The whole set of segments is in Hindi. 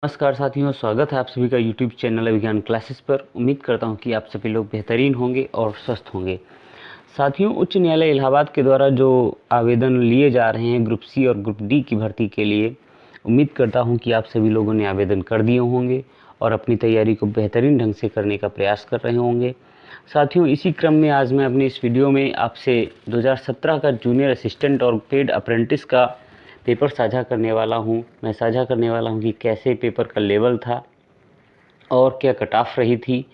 नमस्कार साथियों, स्वागत है आप सभी का YouTube चैनल विज्ञान क्लासेस पर। उम्मीद करता हूं कि आप सभी लोग बेहतरीन होंगे और स्वस्थ होंगे। साथियों, उच्च न्यायालय इलाहाबाद के द्वारा जो आवेदन लिए जा रहे हैं ग्रुप सी और ग्रुप डी की भर्ती के लिए, उम्मीद करता हूं कि आप सभी लोगों ने आवेदन कर दिए होंगे और अपनी तैयारी को बेहतरीन ढंग से करने का प्रयास कर रहे होंगे। साथियों, इसी क्रम में आज मैं अपने इस वीडियो में आपसे 2017 का जूनियर असिस्टेंट और पेड अप्रेंटिस का पेपर साझा करने वाला हूं। मैं साझा करने वाला हूं कि कैसे पेपर का लेवल था और क्या कट ऑफ रही थी,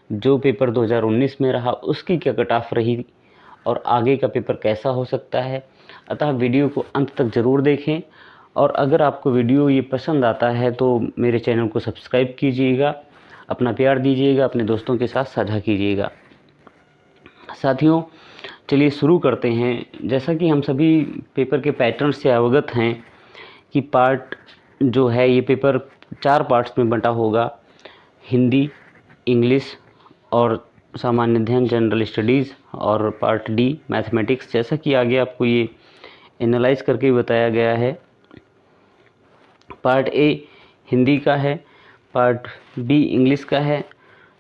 जो पेपर 2019 में रहा उसकी क्या कट ऑफ रही और आगे का पेपर कैसा हो सकता है। अतः वीडियो को अंत तक ज़रूर देखें और अगर आपको वीडियो ये पसंद आता है तो मेरे चैनल को सब्सक्राइब कीजिएगा, अपना प्यार दीजिएगा, अपने दोस्तों के साथ साझा कीजिएगा। साथियों, चलिए शुरू करते हैं। जैसा कि हम सभी पेपर के पैटर्न से अवगत हैं कि पार्ट जो है ये पेपर 4 पार्ट्स में बंटा होगा। हिंदी, इंग्लिश और सामान्य अध्ययन जनरल स्टडीज़ और पार्ट डी मैथमेटिक्स। जैसा कि आगे आपको ये एनालाइज करके बताया गया है। पार्ट ए हिंदी का है, पार्ट बी इंग्लिश का है,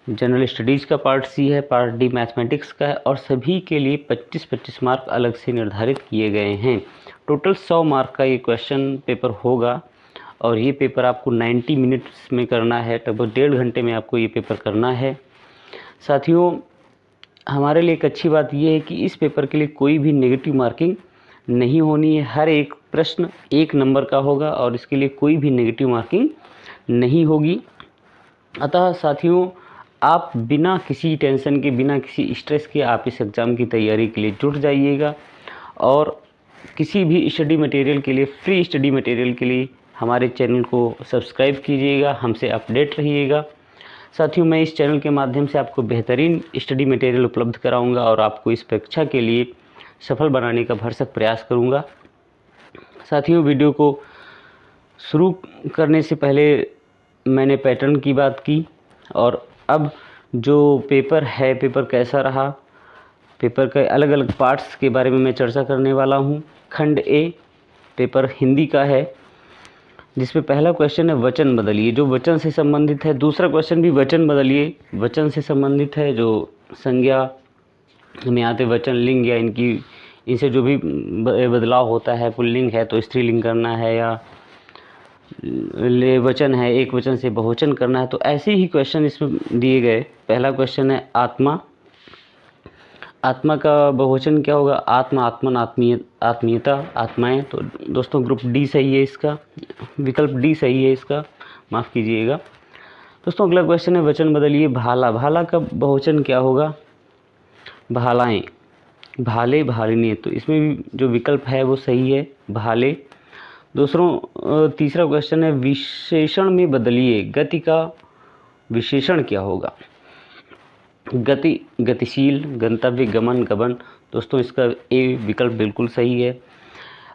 जनरल स्टडीज़ का पार्ट सी है, पार्ट डी मैथमेटिक्स का है और सभी के लिए 25-25 मार्क अलग से निर्धारित किए गए हैं। टोटल 100 मार्क का ये क्वेश्चन पेपर होगा और ये पेपर आपको 90 मिनट्स में करना है। लगभग 1.5 घंटे में आपको ये पेपर करना है। साथियों, हमारे लिए एक अच्छी बात यह है कि इस पेपर के लिए कोई भी नेगेटिव मार्किंग नहीं होनी है। हर एक प्रश्न 1 नंबर का होगा और इसके लिए कोई भी नेगेटिव मार्किंग नहीं होगी। अतः साथियों, आप बिना किसी टेंशन के, बिना किसी स्ट्रेस के आप इस एग्ज़ाम की तैयारी के लिए जुट जाइएगा और किसी भी स्टडी मटेरियल के लिए, फ्री स्टडी मटेरियल के लिए हमारे चैनल को सब्सक्राइब कीजिएगा, हमसे अपडेट रहिएगा। साथियों, मैं इस चैनल के माध्यम से आपको बेहतरीन स्टडी मटेरियल उपलब्ध कराऊंगा और आपको इस परीक्षा के लिए सफल बनाने का भरसक प्रयास करूंगा। साथियों, वीडियो को शुरू करने से पहले मैंने पैटर्न की बात की और अब जो पेपर है, पेपर कैसा रहा, पेपर के अलग अलग पार्ट्स के बारे में मैं चर्चा करने वाला हूं। खंड ए पेपर हिंदी का है, जिसमें पहला क्वेश्चन है वचन बदलिए, जो वचन से संबंधित है। दूसरा क्वेश्चन भी वचन बदलिए, वचन से संबंधित है। जो संज्ञा में आते वचन, लिंग या इनसे जो भी बदलाव होता है, पुल्लिंग है तो स्त्रीलिंग करना है या वचन है एक वचन से बहुवचन करना है, तो ऐसे ही क्वेश्चन इसमें दिए गए। पहला क्वेश्चन है आत्मा। आत्मा का बहुवचन क्या होगा? आत्मा, आत्मन, आत्मीयता, आत्माएं। तो दोस्तों ग्रुप डी सही है, इसका विकल्प डी सही है इसका, माफ़ कीजिएगा। दोस्तों अगला क्वेश्चन है वचन बदलिए। भाला, भाला का बहुवचन क्या होगा? भालाएं, भाले, भालिनी। तो इसमें भी जो विकल्प है वो सही है, भाले। तीसरा क्वेश्चन है विशेषण में बदलिए। गति का विशेषण क्या होगा? गति, गतिशील, गंतव्य, गमन, गमन। दोस्तों इसका ए विकल्प बिल्कुल सही है।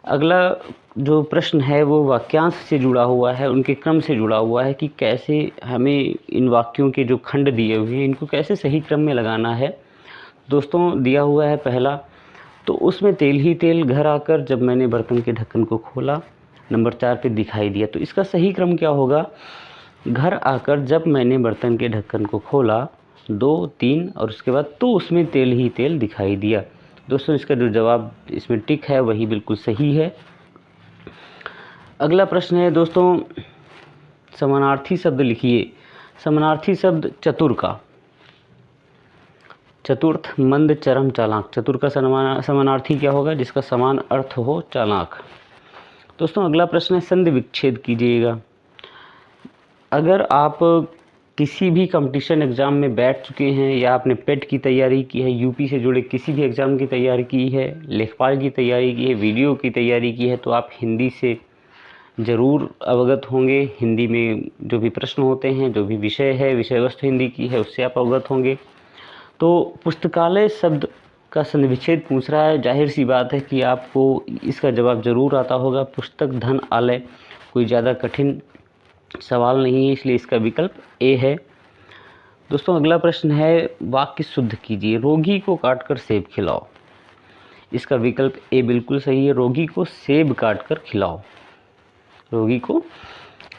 अगला जो प्रश्न है वो वाक्यांश से जुड़ा हुआ है, उनके क्रम से जुड़ा हुआ है कि कैसे हमें इन वाक्यों के जो खंड दिए हुए हैं इनको कैसे सही क्रम में लगाना है। दोस्तों दिया हुआ है पहला, तो उसमें तेल ही तेल घर आकर जब मैंने बर्तन के ढक्कन को खोला, नंबर 4 पे दिखाई दिया। तो इसका सही क्रम क्या होगा? घर आकर जब मैंने बर्तन के ढक्कन को खोला, 2, 3 और उसके बाद तो उसमें तेल ही तेल दिखाई दिया। दोस्तों इसका जो जवाब इसमें टिक है वही बिल्कुल सही है। अगला प्रश्न है दोस्तों, समानार्थी शब्द लिखिए। समानार्थी शब्द चतुर का, चतुर्थ, मंद, चरम, चालाक। चतुर का समानार्थी क्या होगा? जिसका समान अर्थ हो, चालाक। दोस्तों अगला प्रश्न है संधि विच्छेद कीजिएगा। अगर आप किसी भी कंपटीशन एग्ज़ाम में बैठ चुके हैं या आपने पेट की तैयारी की है, यूपी से जुड़े किसी भी एग्ज़ाम की तैयारी की है, लेखपाल की तैयारी की है, वीडियो की तैयारी की है, तो आप हिंदी से ज़रूर अवगत होंगे। हिंदी में जो भी प्रश्न होते हैं, जो भी विषय है, विषय वस्तु हिंदी की है, उससे आप अवगत होंगे। तो पुस्तकालय शब्द का संधि विच्छेद पूछ रहा है, जाहिर सी बात है कि आपको इसका जवाब ज़रूर आता होगा। पुस्तक धन आलय कोई ज़्यादा कठिन सवाल नहीं है, इसलिए इसका विकल्प ए है। दोस्तों अगला प्रश्न है वाक्य शुद्ध कीजिए। रोगी को काटकर सेब खिलाओ। इसका विकल्प ए बिल्कुल सही है, रोगी को सेब काटकर खिलाओ। रोगी को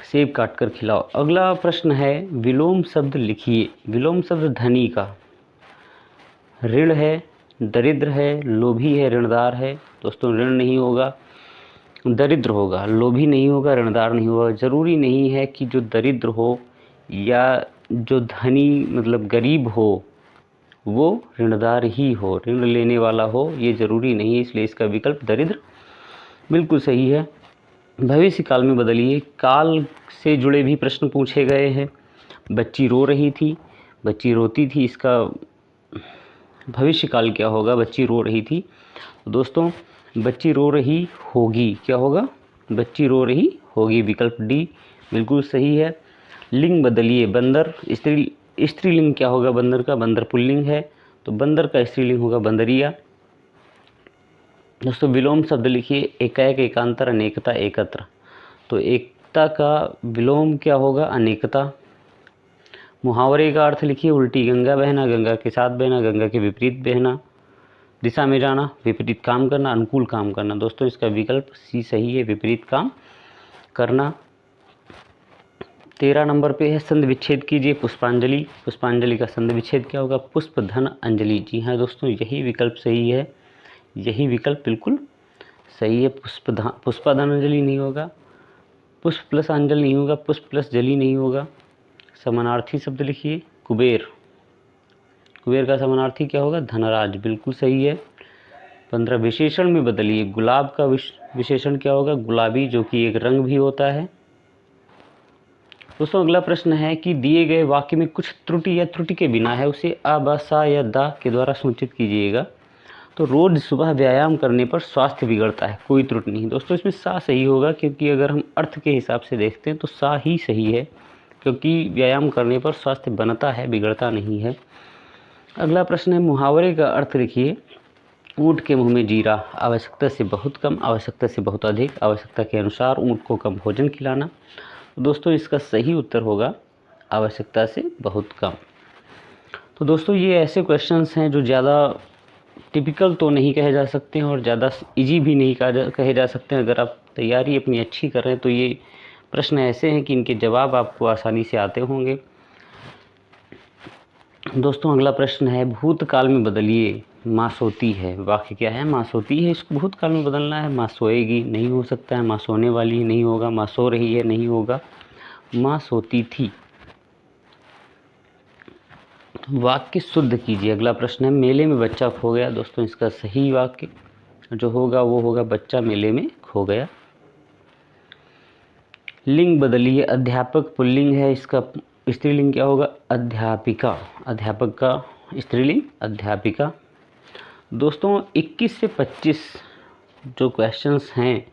सेब काट कर खिलाओ। अगला प्रश्न है, विलोम शब्द लिखिए। विलोम शब्द धनी का, ऋण है, दरिद्र है, लोभी है, ऋणदार है। दोस्तों ऋण नहीं होगा, दरिद्र होगा, लोभी नहीं होगा, ऋणदार नहीं होगा। ज़रूरी नहीं है कि जो दरिद्र हो या जो धनी मतलब गरीब हो वो ऋणदार ही हो, ऋण लेने वाला हो, ये ज़रूरी नहीं है, इसलिए इसका विकल्प दरिद्र बिल्कुल सही है। भविष्य काल में बदलिए। काल से जुड़े भी प्रश्न पूछे गए हैं। बच्ची रो रही थी, बच्ची रोती थी, इसका भविष्य काल क्या होगा? बच्ची रो रही थी। दोस्तों बच्ची रो रही होगी, क्या होगा? बच्ची रो रही होगी, विकल्प डी बिल्कुल सही है। लिंग बदलिए। बंदर, स्त्रीलिंग क्या होगा बंदर का? बंदर पुल्लिंग है, तो बंदर का स्त्रीलिंग होगा बंदरिया। दोस्तों विलोम शब्द लिखिए। एकाएक, एकांतर, अनेकता, एकत्र। तो एकता का विलोम क्या होगा? अनेकता। मुहावरे का अर्थ लिखिए। उल्टी गंगा बहना, गंगा के साथ बहना, गंगा के विपरीत बहना, दिशा में जाना, विपरीत काम करना, अनुकूल काम करना। दोस्तों इसका विकल्प सी सही है, विपरीत काम करना। 13 नंबर पे है, संधि विच्छेद कीजिए। पुष्पांजलि। पुष्पांजलि का संधि विच्छेद क्या होगा? पुष्प धन अंजलि। जी हाँ दोस्तों, यही विकल्प सही है, यही विकल्प बिल्कुल सही है। पुष्पाधन अंजलि नहीं होगा, पुष्प प्लस अंजलि नहीं होगा, पुष्प प्लस जली नहीं होगा। समानार्थी शब्द लिखिए। कुबेर। कुबेर का समानार्थी क्या होगा? धनराज, बिल्कुल सही है। 15 विशेषण में बदलिए। गुलाब का विशेषण क्या होगा? गुलाबी, जो कि एक रंग भी होता है। दोस्तों अगला प्रश्न है कि दिए गए वाक्य में कुछ त्रुटि या त्रुटि के बिना है, उसे अ, ब, सा या दा के द्वारा सूचित कीजिएगा। तो रोज सुबह व्यायाम करने पर स्वास्थ्य बिगड़ता है, कोई त्रुटि नहीं। दोस्तों इसमें सा सही होगा, क्योंकि अगर हम अर्थ के हिसाब से देखते हैं तो सा ही सही है, क्योंकि व्यायाम करने पर स्वास्थ्य बनता है, बिगड़ता नहीं है। अगला प्रश्न है, मुहावरे का अर्थ लिखिए। ऊँट के मुंह में जीरा। आवश्यकता से बहुत कम, आवश्यकता से बहुत अधिक, आवश्यकता के अनुसार ऊँट को कम भोजन खिलाना। दोस्तों इसका सही उत्तर होगा आवश्यकता से बहुत कम। तो दोस्तों ये ऐसे क्वेश्चंस हैं जो ज़्यादा टिपिकल तो नहीं कहे जा सकते हैं और ज़्यादा इजी भी नहीं कहे जा सकते हैं। अगर आप तैयारी अपनी अच्छी कर रहे हैं तो ये प्रश्न ऐसे हैं कि इनके जवाब आपको आसानी से आते होंगे। दोस्तों अगला प्रश्न है, भूतकाल में बदलिए। माँ सोती है, वाक्य क्या है? माँ सोती है, इसको भूतकाल में बदलना है। माँ सोएगी, नहीं हो सकता है। माँ सोने वाली, नहीं होगा। माँ सो रही है, नहीं होगा। माँ सोती थी। वाक्य शुद्ध कीजिए। अगला प्रश्न है, मेले में बच्चा खो गया। दोस्तों इसका सही वाक्य जो होगा वो होगा, बच्चा मेले में खो गया। लिंग बदलिए। अध्यापक पुल्लिंग है, इसका स्त्रीलिंग क्या होगा? अध्यापिका। अध्यापक का स्त्रीलिंग अध्यापिका। दोस्तों 21 से 25 जो क्वेश्चंस हैं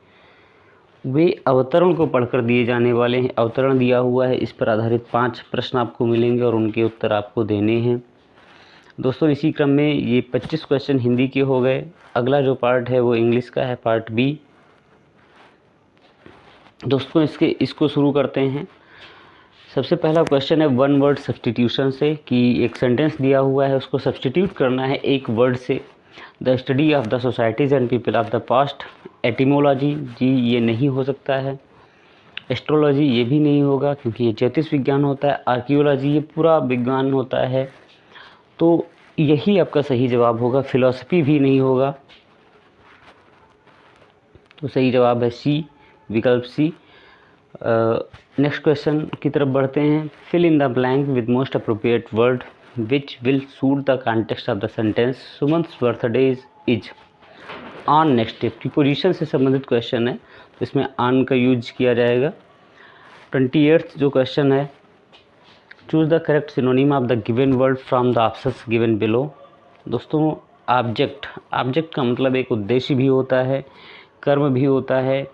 वे अवतरण को पढ़कर दिए जाने वाले हैं। अवतरण दिया हुआ है, इस पर आधारित 5 प्रश्न आपको मिलेंगे और उनके उत्तर आपको देने हैं। दोस्तों इसी क्रम में ये 25 क्वेश्चन हिंदी के हो गए। अगला जो पार्ट है वो इंग्लिश का है, पार्ट बी। दोस्तों इसको शुरू करते हैं। सबसे पहला क्वेश्चन है वन वर्ड सब्सटीट्यूशन से, कि एक सेंटेंस दिया हुआ है उसको सब्सटीट्यूट करना है एक वर्ड से। The study of the societies and people of the past. Etymology, जी ये नहीं हो सकता है। एस्ट्रोलॉजी, ये भी नहीं होगा क्योंकि ये ज्योतिष विज्ञान होता है। आर्कियोलॉजी, ये पूरा विज्ञान होता है, तो यही आपका सही जवाब होगा। फिलॉसफी भी नहीं होगा, तो सही जवाब है सी, विकल्प सी। नेक्स्ट क्वेश्चन की तरफ बढ़ते हैं। Fill in the blank with most appropriate word which will suit the context of the sentence. Suman's birthday is on next day. Preposition से संबंधित क्वेश्चन है, तो इसमें ऑन का यूज किया जाएगा। 28th जो क्वेश्चन है, choose the correct synonym of the given word from the options given below. दोस्तों ऑब्जेक्ट का मतलब एक उद्देश्य भी होता है, कर्म भी होता है,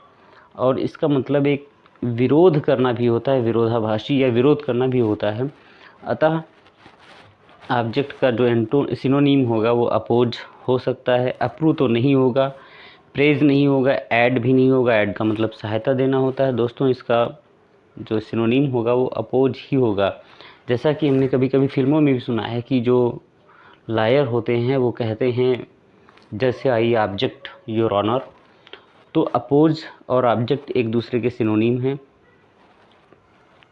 और इसका मतलब एक विरोध करना भी होता है, विरोधाभासी या विरोध करना भी होता है। अतः ऑब्जेक्ट का जो सिनोनिम होगा वो अपोज हो सकता है। अप्रूव तो नहीं होगा, प्रेज नहीं होगा, ऐड भी नहीं होगा। ऐड का मतलब सहायता देना होता है। दोस्तों इसका जो सिनोनिम होगा वो अपोज ही होगा। जैसा कि हमने कभी कभी फिल्मों में भी सुना है कि जो लायर होते हैं वो कहते हैं जैसे आई ऑब्जेक्ट योर ऑनर। तो अपोज और ऑब्जेक्ट एक दूसरे के सिनोनिम हैं।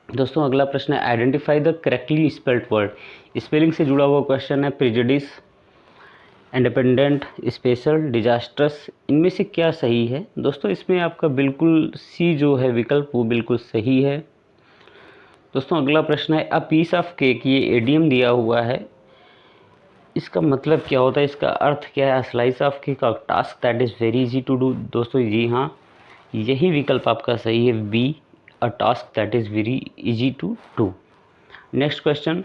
दोस्तों अगला प्रश्न है identify the correctly spelled word. Spelling से जुड़ा हुआ क्वेश्चन है। प्रेजुडिस, इंडिपेंडेंट, स्पेशल, डिजास्ट्रस, इनमें से क्या सही है? दोस्तों इसमें आपका बिल्कुल सी जो है विकल्प वो बिल्कुल सही है। दोस्तों अगला प्रश्न है अ पीस ऑफ केक, ये एडियम दिया हुआ है, इसका मतलब क्या होता है, इसका अर्थ क्या है? Slice of cake, a task that is very easy to do. दोस्तों जी हाँ, यही विकल्प आपका सही है, B, a task that is very easy to do. Next question,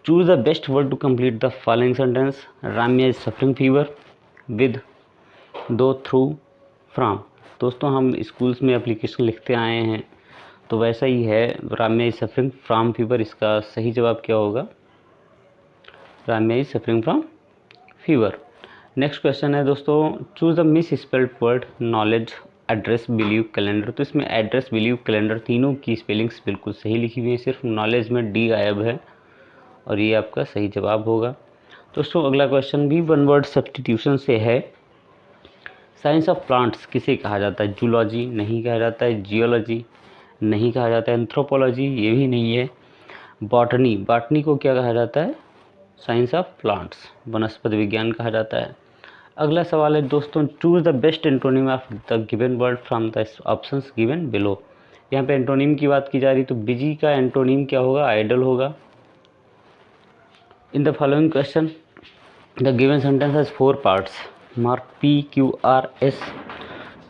choose the best word to complete the following sentence. Ramya is suffering fever with, to, through, from. दोस्तों हम स्कूल्स में एप्लीकेशन लिखते आए हैं तो वैसा ही है, Ramya is suffering from fever, इसका सही जवाब क्या होगा? Ramya is suffering from fever. Next question है दोस्तों, choose the misspelled word knowledge, address, believe, calendar. तो इसमें एड्रेस, बिलीव, कैलेंडर तीनों की स्पेलिंग्स बिल्कुल सही लिखी हुई है, सिर्फ नॉलेज में डी गायब है और ये आपका सही जवाब होगा। दोस्तों अगला क्वेश्चन भी वन वर्ड सब्स्टिट्यूशन से है। साइंस ऑफ प्लांट्स किसे कहा जाता है? जूलॉजी नहीं कहा जाता है, जियोलॉजी नहीं कहा जाता है, एंथ्रोपोलॉजी ये भी नहीं है, बॉटनी, बॉटनी को क्या कहा जाता है? साइंस ऑफ प्लांट्स, वनस्पति विज्ञान कहा जाता है। अगला सवाल है दोस्तों, choose the best antonym of the given word from the options given below. यहाँ पे एंटोनिम की बात की जा रही तो बिजी का एंटोनिम क्या होगा? आइडल होगा। In the following question the given sentence has 4 parts, mark P, Q, R, S।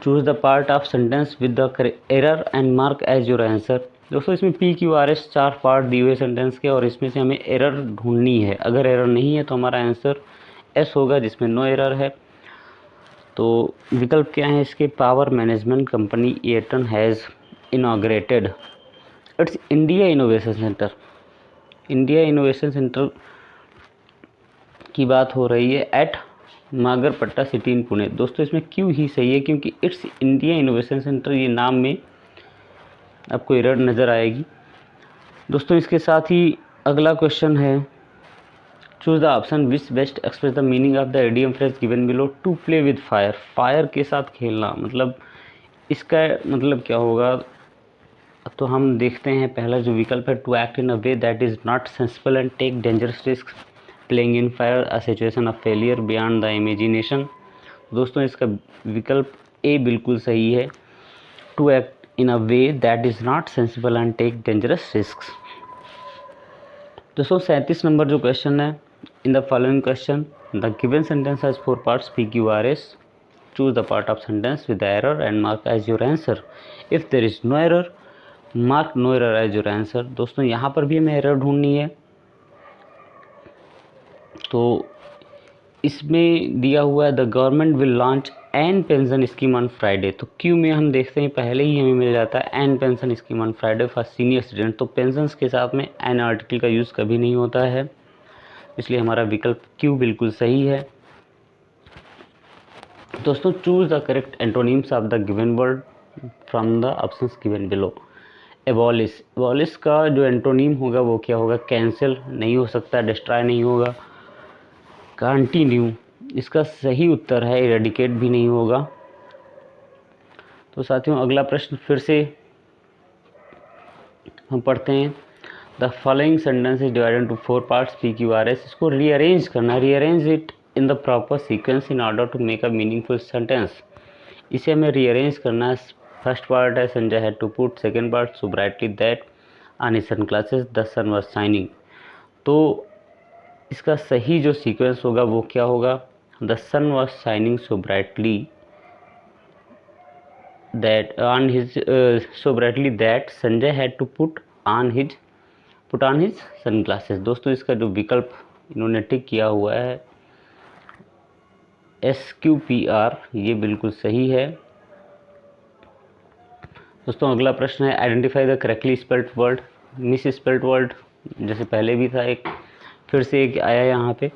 Choose the part of sentence with the error and mark as your answer. दोस्तों इसमें P, Q, R, S 4 part दिए हुए सेंटेंस के और इसमें से हमें एरर ढूंढनी है। अगर एरर नहीं है तो हमारा आंसर S होगा, जिसमें नो एरर है। तो विकल्प क्या है इसके? Power management company Airtel has inaugurated it's India innovation centre. India innovation centre की बात हो रही है एट मागरपट्टा सिटी इन पुणे। दोस्तों इसमें क्यों ही सही है, क्योंकि इट्स इंडिया इनोवेशन सेंटर ये नाम में आपको एरर नज़र आएगी। दोस्तों इसके साथ ही अगला क्वेश्चन है, choose the option which best express the meaning of the idiom phrase given below. To play with fire, fire के साथ खेलना, मतलब इसका मतलब क्या होगा? तो हम देखते हैं, पहला जो विकल्प है, to act in a way that is not sensible and take dangerous risk, playing in fire, a situation of failure beyond the imagination. दोस्तों इसका विकल्प ए बिल्कुल सही है, to act in a way that is not sensible and take dangerous risk. दोस्तों 37 नंबर जो क्वेश्चन है, in the following question the given sentence has 4 parts P, Q, R, S। Choose the part of sentence with the error and mark as your answer. If there is no error mark no error as your answer. दोस्तों यहाँ पर भी हमें एरर ढूंढनी है, तो इसमें दिया हुआ है the government will launch N pension scheme on Friday. तो क्यू में हम देखते हैं पहले ही हमें मिल जाता है an pension scheme on Friday for senior student. तो पेंशन के साथ में एन आर्टिकल का यूज़ कभी नहीं होता है, इसलिए हमारा विकल्प क्यू बिल्कुल सही है। दोस्तों choose the correct antonyms of the given word from the options given below. Abolish, abolish का जो एंटोनिम होगा वो क्या होगा? कैंसिल नहीं हो सकता, डिस्ट्रॉय नहीं होगा, कंटिन्यू इसका सही उत्तर है, इरेडिकेट भी नहीं होगा। तो साथियों अगला प्रश्न फिर से हम पढ़ते हैं, the following sentence is divided into 4 parts P, Q, R, S। इसको रीअरेंज करना, rearrange it in the proper sequence in order to make a meaningful sentence. इसे हमें रीअरेंज करना है। फर्स्ट पार्ट है Sanjay had to put, second part so brightly that on his sunglasses the sun was shining. तो इसका सही जो सीक्वेंस होगा वो क्या होगा? The sun was shining so brightly that on his so brightly that Sanjay had to put on his sunglasses. दोस्तों इसका जो विकल्प इन्होंने टिक किया हुआ है SQPR, ये बिल्कुल सही है। दोस्तों अगला प्रश्न है, identify the correctly spelled word. Miss spelled word जैसे पहले भी था, एक फिर से एक आया यहाँ पे,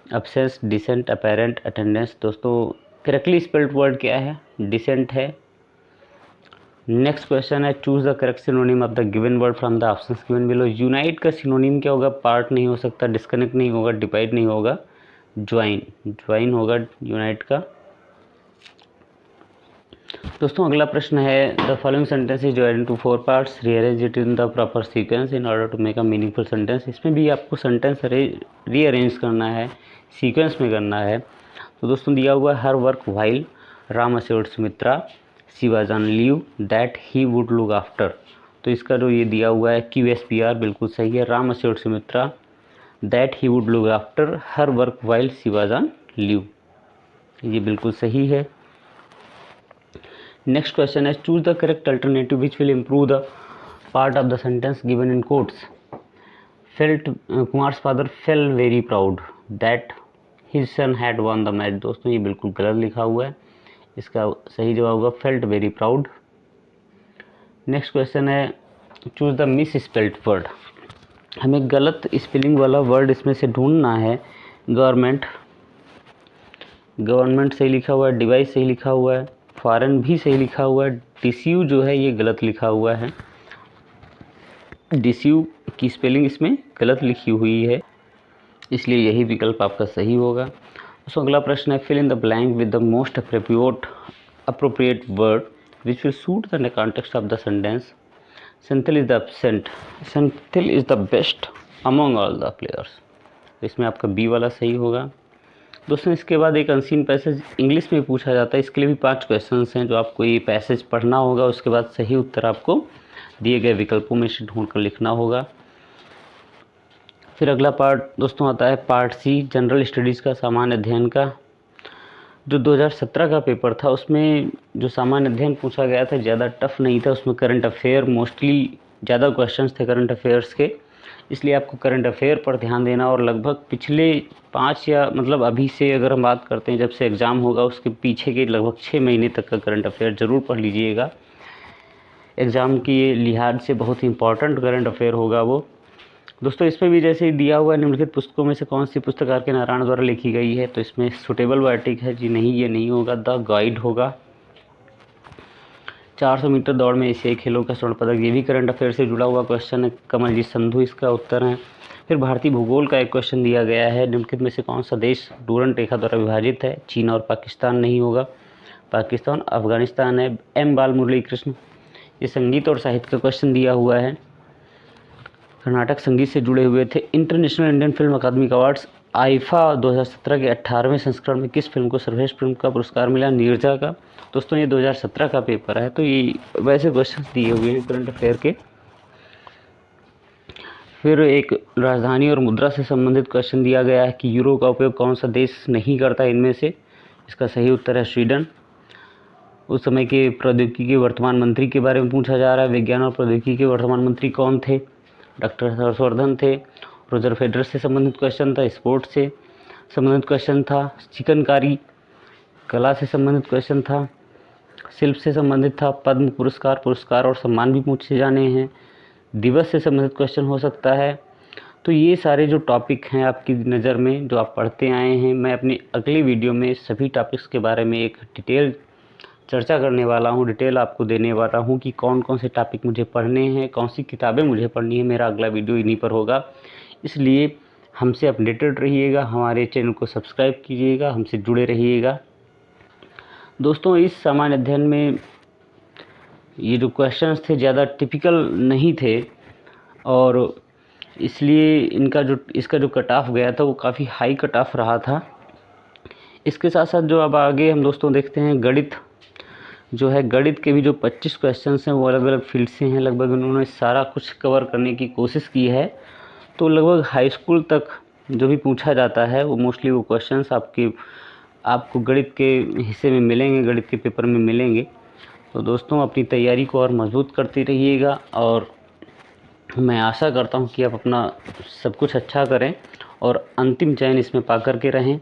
अब्सेंस, डिसेंट, अपेरेंट, अटेंडेंस। दोस्तों करेक्टली स्पेल्ड वर्ड क्या है? डिसेंट है। नेक्स्ट क्वेश्चन है, choose the correct synonym of the given word from the options given below. Unite का सिनोनिम क्या होगा? पार्ट नहीं हो सकता, डिस्कनेक्ट नहीं होगा, डिवाइड नहीं होगा, ज्वाइन, ज्वाइन होगा यूनाइट का। दोस्तों अगला प्रश्न है, the following sentence is divided into 4 parts, rearrange it in the proper sequence in order to make a meaningful sentence. इसमें भी आपको सेंटेंस रीअरेंज करना है, सीक्वेंस में करना है। तो दोस्तों दिया हुआ है, her work while Ram assured Sumitra she was on leave that he would look after. तो इसका जो ये दिया हुआ है QSPR बिल्कुल सही है, Ram assured Sumitra that he would look after her work while she was on leave, ये बिल्कुल सही है। नेक्स्ट क्वेश्चन है, choose the correct alternative which will improve the part of the sentence given in quotes. Felt Kumars father fail very proud that his son had won the match. दोस्तों ये बिल्कुल गलत लिखा हुआ है, इसका सही जवाब होगा felt very proud. Next question है, choose the misspelled word. हमें गलत स्पेलिंग वाला वर्ड इसमें से ढूंढना है। गवर्नमेंट सही लिखा हुआ है, डिवाइस सही लिखा हुआ है, फॉरेन भी सही लिखा हुआ है, डिस्यू जो है ये गलत लिखा हुआ है, डिस्यू की स्पेलिंग इसमें गलत लिखी हुई है, इसलिए यही विकल्प आपका सही होगा। तो अगला प्रश्न है, fill in the blank with the most appropriate word which will suit the context of the sentence. Senthil is the absent, Senthil is the best among all the players. इसमें आपका बी वाला सही होगा। दोस्तों इसके बाद एक अनसीन पैसेज इंग्लिश में पूछा जाता है, इसके लिए भी 5 क्वेश्चंस हैं जो आपको ये पैसेज पढ़ना होगा, उसके बाद सही उत्तर आपको दिए गए विकल्पों में से ढूंढकर लिखना होगा। फिर अगला पार्ट दोस्तों आता है पार्ट सी, जनरल स्टडीज़ का सामान्य अध्ययन का। जो 2017 का पेपर था उसमें जो सामान्य अध्ययन पूछा गया था ज़्यादा टफ नहीं था, उसमें करंट अफेयर मोस्टली ज़्यादा क्वेश्चंस थे करंट अफेयर्स के, इसलिए आपको करंट अफेयर पर ध्यान देना और लगभग पिछले 5 या मतलब अभी से अगर हम बात करते हैं जब से एग्ज़ाम होगा उसके पीछे के लगभग 6 महीने तक का करंट अफेयर ज़रूर पढ़ लीजिएगा। एग्ज़ाम के लिहाज से बहुत ही इंपॉर्टेंट करंट अफेयर होगा वो। दोस्तों इसमें भी जैसे दिया हुआ निम्नलिखित पुस्तकों में से कौन सी पुस्तक आर के नारायण द्वारा लिखी गई है, तो इसमें सुटेबल बायोटिक है जी नहीं, ये नहीं होगा, द गाइड होगा। 400 मीटर दौड़ में एशियाई खेलों का स्वर्ण पदक, ये भी करंट अफेयर से जुड़ा हुआ क्वेश्चन है, कमलजीत संधू इसका उत्तर है। फिर भारतीय भूगोल का एक क्वेश्चन दिया गया है, निम्नलिखित में से कौन सा देश डूरंट रेखा द्वारा विभाजित है, चीन और पाकिस्तान नहीं होगा, पाकिस्तान अफगानिस्तान है। एम बाल मुरली कृष्ण, ये संगीत और साहित्य का क्वेश्चन दिया हुआ है, कर्नाटक संगीत से जुड़े हुए थे। इंटरनेशनल इंडियन फिल्म अकादमी अवार्ड्स आईफा 2017 के 18वें संस्करण में किस फिल्म को सर्वश्रेष्ठ फिल्म का पुरस्कार मिला, नीरजा का। दोस्तों ये 2017 का पेपर है, तो ये वैसे क्वेश्चन दिए हुए हैं करंट अफेयर के। फिर एक राजधानी और मुद्रा से संबंधित क्वेश्चन दिया गया है कि यूरो का उपयोग कौन सा देश नहीं करता इनमें से, इसका सही उत्तर है स्वीडन। उस समय के प्रौद्योगिकी के वर्तमान मंत्री के बारे में पूछा जा रहा है, विज्ञान और प्रौद्योगिकी के वर्तमान मंत्री कौन थे, डॉक्टर हर्षवर्धन थे। रोजर फेडरर से संबंधित क्वेश्चन था, स्पोर्ट्स से संबंधित क्वेश्चन था, चिकनकारी कला से संबंधित क्वेश्चन था, शिल्प से संबंधित था, पद्म पुरस्कार और सम्मान भी पूछे जाने हैं, दिवस से संबंधित क्वेश्चन हो सकता है। तो ये सारे जो टॉपिक हैं आपकी नज़र में जो आप पढ़ते आए हैं, मैं अपनी अगली वीडियो में सभी टॉपिक्स के बारे में एक डिटेल चर्चा करने वाला हूँ, डिटेल आपको देने वाला हूँ कि कौन कौन से टॉपिक मुझे पढ़ने हैं, कौन सी किताबें मुझे पढ़नी है। मेरा अगला वीडियो इन्हीं पर होगा, इसलिए हमसे अपडेटेड रहिएगा, हमारे चैनल को सब्सक्राइब कीजिएगा, हमसे जुड़े रहिएगा। दोस्तों इस सामान्य अध्ययन में ये जो क्वेश्चंस थे ज़्यादा टिपिकल नहीं थे और इसलिए इसका जो कट ऑफ गया था वो काफ़ी हाई कट ऑफ रहा था। इसके साथ साथ जो अब आगे हम दोस्तों देखते हैं गणित जो है, गणित के भी जो 25 क्वेश्चंस हैं वो अलग अलग फील्ड से हैं, लगभग उन्होंने सारा कुछ कवर करने की कोशिश की है। तो लगभग हाई स्कूल तक जो भी पूछा जाता है वो मोस्टली वो क्वेश्चंस आपको गणित के हिस्से में मिलेंगे, गणित के पेपर में मिलेंगे। तो दोस्तों अपनी तैयारी को और मजबूत करते रहिएगा और मैं आशा करता हूँ कि आप अपना सब कुछ अच्छा करें और अंतिम चयन इसमें पा कर के रहें।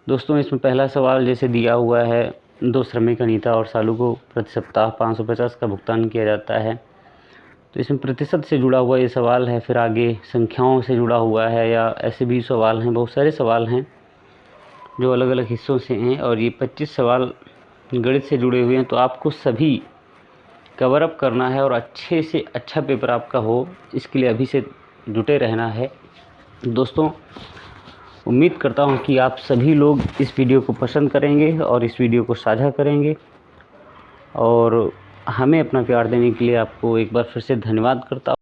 दोस्तों इसमें पहला सवाल जैसे दिया हुआ है, 2 श्रमिक अनीता और सालू को प्रति सप्ताह 550 का भुगतान किया जाता है, तो इसमें प्रतिशत से जुड़ा हुआ ये सवाल है। फिर आगे संख्याओं से जुड़ा हुआ है या ऐसे भी सवाल हैं, बहुत सारे सवाल हैं जो अलग अलग हिस्सों से हैं और ये 25 सवाल गणित से जुड़े हुए हैं। तो आपको सभी कवर अप करना है और अच्छे से अच्छा पेपर आपका हो, इसके लिए अभी से जुटे रहना है। दोस्तों उम्मीद करता हूँ कि आप सभी लोग इस वीडियो को पसंद करेंगे और इस वीडियो को साझा करेंगे और हमें अपना प्यार देने के लिए आपको एक बार फिर से धन्यवाद करता हूँ।